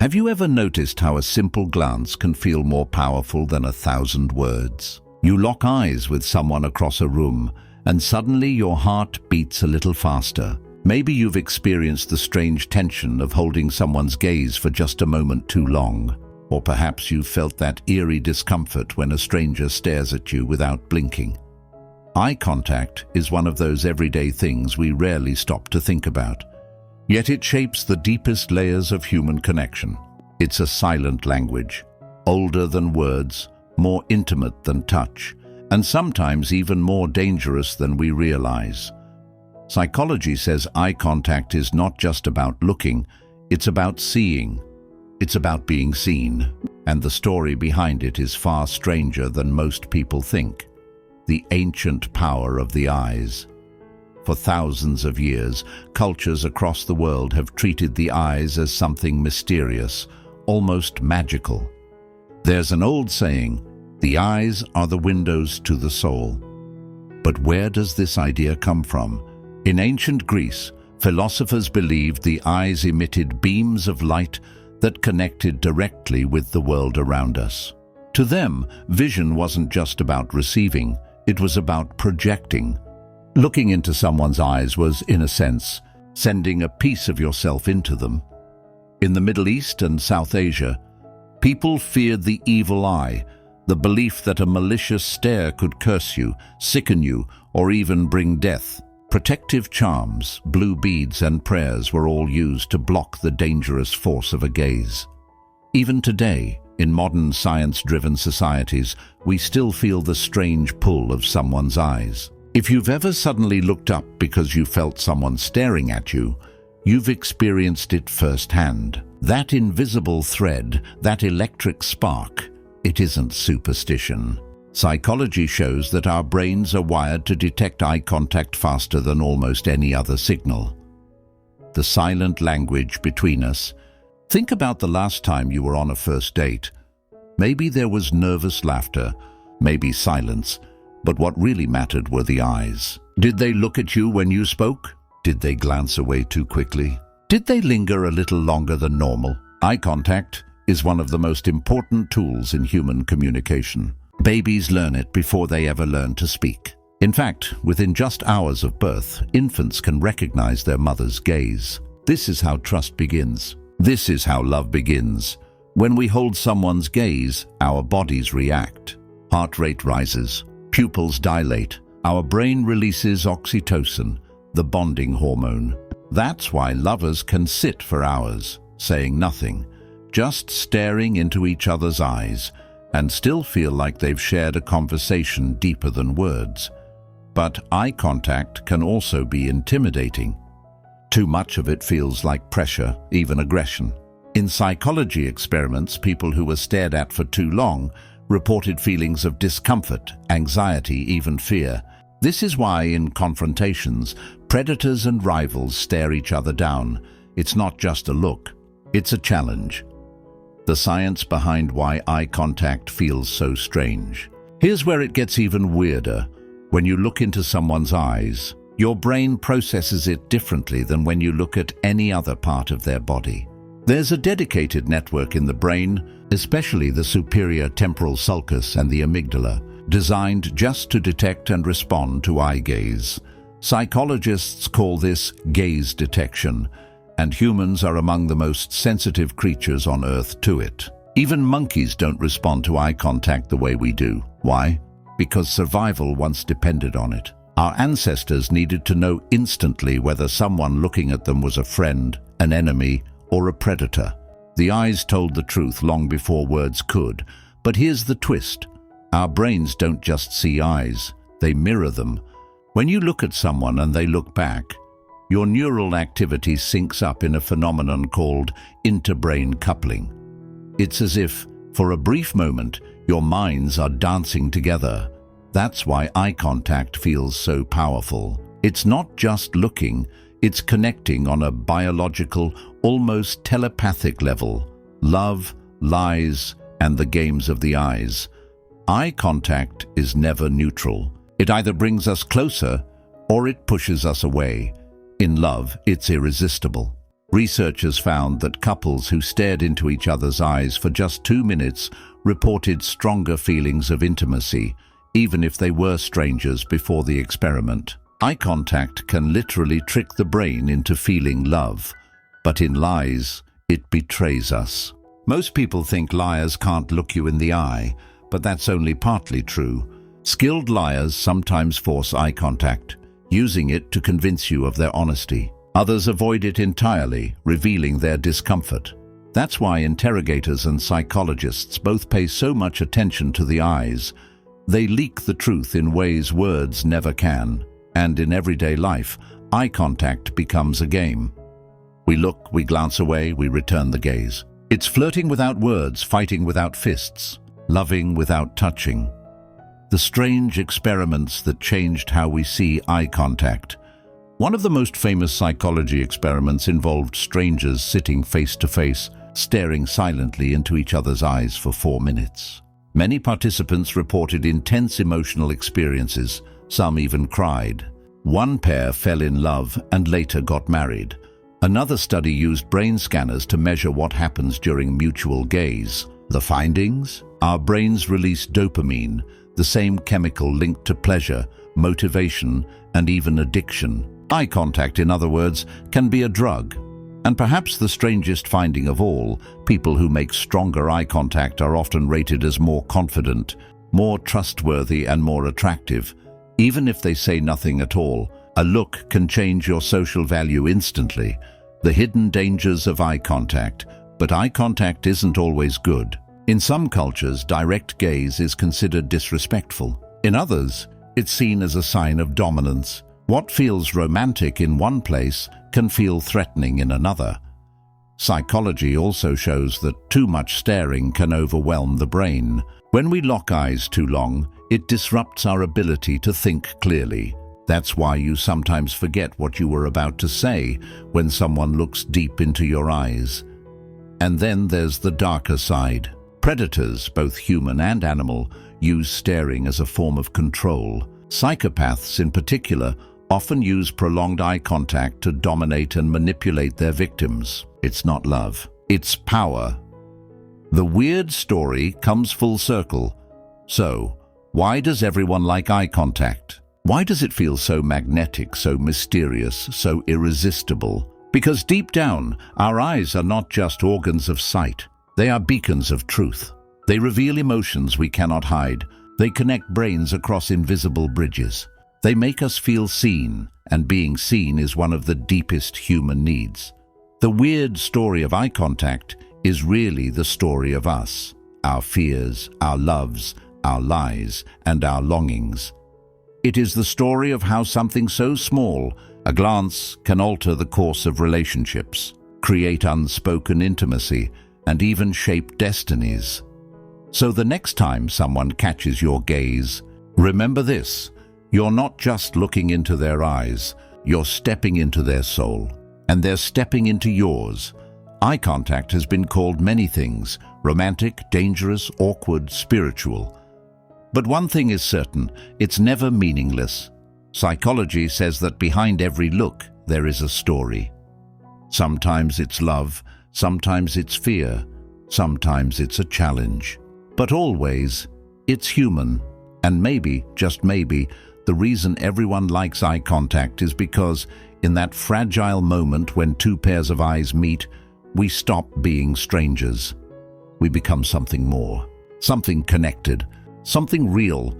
Have you ever noticed how a simple glance can feel more powerful than 1,000 words? You lock eyes with someone across a room, and suddenly your heart beats a little faster. Maybe you've experienced the strange tension of holding someone's gaze for just a moment too long. Or perhaps you've felt that eerie discomfort when a stranger stares at you without blinking. Eye contact is one of those everyday things we rarely stop to think about. Yet it shapes the deepest layers of human connection. It's a silent language, older than words, more intimate than touch, and sometimes even more dangerous than we realize. Psychology says eye contact is not just about looking, it's about seeing. It's about being seen, and the story behind it is far stranger than most people think. The ancient power of the eyes. For thousands of years, cultures across the world have treated the eyes as something mysterious, almost magical. There's an old saying, "The eyes are the windows to the soul." But where does this idea come from? In ancient Greece, philosophers believed the eyes emitted beams of light that connected directly with the world around us. To them, vision wasn't just about receiving, it was about projecting. Looking into someone's eyes was, in a sense, sending a piece of yourself into them. In the Middle East and South Asia, people feared the evil eye, the belief that a malicious stare could curse you, sicken you, or even bring death. Protective charms, blue beads, and prayers were all used to block the dangerous force of a gaze. Even today, in modern science-driven societies, we still feel the strange pull of someone's eyes. If you've ever suddenly looked up because you felt someone staring at you, you've experienced it firsthand. That invisible thread, that electric spark, it isn't superstition. Psychology shows that our brains are wired to detect eye contact faster than almost any other signal. The silent language between us. Think about the last time you were on a first date. Maybe there was nervous laughter, maybe silence, but what really mattered were the eyes. Did they look at you when you spoke? Did they glance away too quickly? Did they linger a little longer than normal? Eye contact is one of the most important tools in human communication. Babies learn it before they ever learn to speak. In fact, within just hours of birth, infants can recognize their mother's gaze. This is how trust begins. This is how love begins. When we hold someone's gaze, our bodies react. Heart rate rises, pupils dilate, our brain releases oxytocin, the bonding hormone. That's why lovers can sit for hours, saying nothing, just staring into each other's eyes, and still feel like they've shared a conversation deeper than words. But eye contact can also be intimidating. Too much of it feels like pressure, even aggression. In psychology experiments, people who were stared at for too long reported feelings of discomfort, anxiety, even fear. This is why in confrontations, predators and rivals stare each other down. It's not just a look, it's a challenge. The science behind why eye contact feels so strange. Here's where it gets even weirder. When you look into someone's eyes, your brain processes it differently than when you look at any other part of their body. There's a dedicated network in the brain, especially the superior temporal sulcus and the amygdala, designed just to detect and respond to eye gaze. Psychologists call this gaze detection, and humans are among the most sensitive creatures on Earth to it. Even monkeys don't respond to eye contact the way we do. Why? Because survival once depended on it. Our ancestors needed to know instantly whether someone looking at them was a friend, an enemy, or a predator. The eyes told the truth long before words could. But here's the twist. Our brains don't just see eyes, they mirror them. When you look at someone and they look back, your neural activity syncs up in a phenomenon called interbrain coupling. It's as if, for a brief moment, your minds are dancing together. That's why eye contact feels so powerful. It's not just looking, it's connecting on a biological, almost telepathic level. Love, lies, and the games of the eyes. Eye contact is never neutral. It either brings us closer or it pushes us away. In love, it's irresistible. Researchers found that couples who stared into each other's eyes for just 2 minutes reported stronger feelings of intimacy, even if they were strangers before the experiment. Eye contact can literally trick the brain into feeling love, but in lies, it betrays us. Most people think liars can't look you in the eye, but that's only partly true. Skilled liars sometimes force eye contact, using it to convince you of their honesty. Others avoid it entirely, revealing their discomfort. That's why interrogators and psychologists both pay so much attention to the eyes. They leak the truth in ways words never can. And in everyday life, eye contact becomes a game. We look, we glance away, we return the gaze. It's flirting without words, fighting without fists, loving without touching. The strange experiments that changed how we see eye contact. One of the most famous psychology experiments involved strangers sitting face to face, staring silently into each other's eyes for 4 minutes. Many participants reported intense emotional experiences. Some even cried. One pair fell in love and later got married. Another study used brain scanners to measure what happens during mutual gaze. The findings? Our brains release dopamine, the same chemical linked to pleasure, motivation, and even addiction. Eye contact, in other words, can be a drug. And perhaps the strangest finding of all, people who make stronger eye contact are often rated as more confident, more trustworthy, and more attractive. Even if they say nothing at all, a look can change your social value instantly. The hidden dangers of eye contact. But eye contact isn't always good. In some cultures, direct gaze is considered disrespectful. In others, it's seen as a sign of dominance. What feels romantic in one place can feel threatening in another. Psychology also shows that too much staring can overwhelm the brain. When we lock eyes too long, it disrupts our ability to think clearly. That's why you sometimes forget what you were about to say when someone looks deep into your eyes. And then there's the darker side. Predators, both human and animal, use staring as a form of control. Psychopaths, in particular, often use prolonged eye contact to dominate and manipulate their victims. It's not love, it's power. The weird story comes full circle. So, why does everyone like eye contact? Why does it feel so magnetic, so mysterious, so irresistible? Because deep down, our eyes are not just organs of sight. They are beacons of truth. They reveal emotions we cannot hide. They connect brains across invisible bridges. They make us feel seen, and being seen is one of the deepest human needs. The weird story of eye contact is really the story of us, our fears, our loves, our lies, and our longings. It is the story of how something so small, a glance, can alter the course of relationships, create unspoken intimacy, and even shape destinies. So the next time someone catches your gaze, remember this: you're not just looking into their eyes, you're stepping into their soul, and they're stepping into yours. Eye contact has been called many things: romantic, dangerous, awkward, spiritual. But one thing is certain, it's never meaningless. Psychology says that behind every look, there is a story. Sometimes it's love, sometimes it's fear, sometimes it's a challenge. But always, it's human. And maybe, just maybe, the reason everyone likes eye contact is because, in that fragile moment when two pairs of eyes meet, we stop being strangers. We become something more, something connected, something real,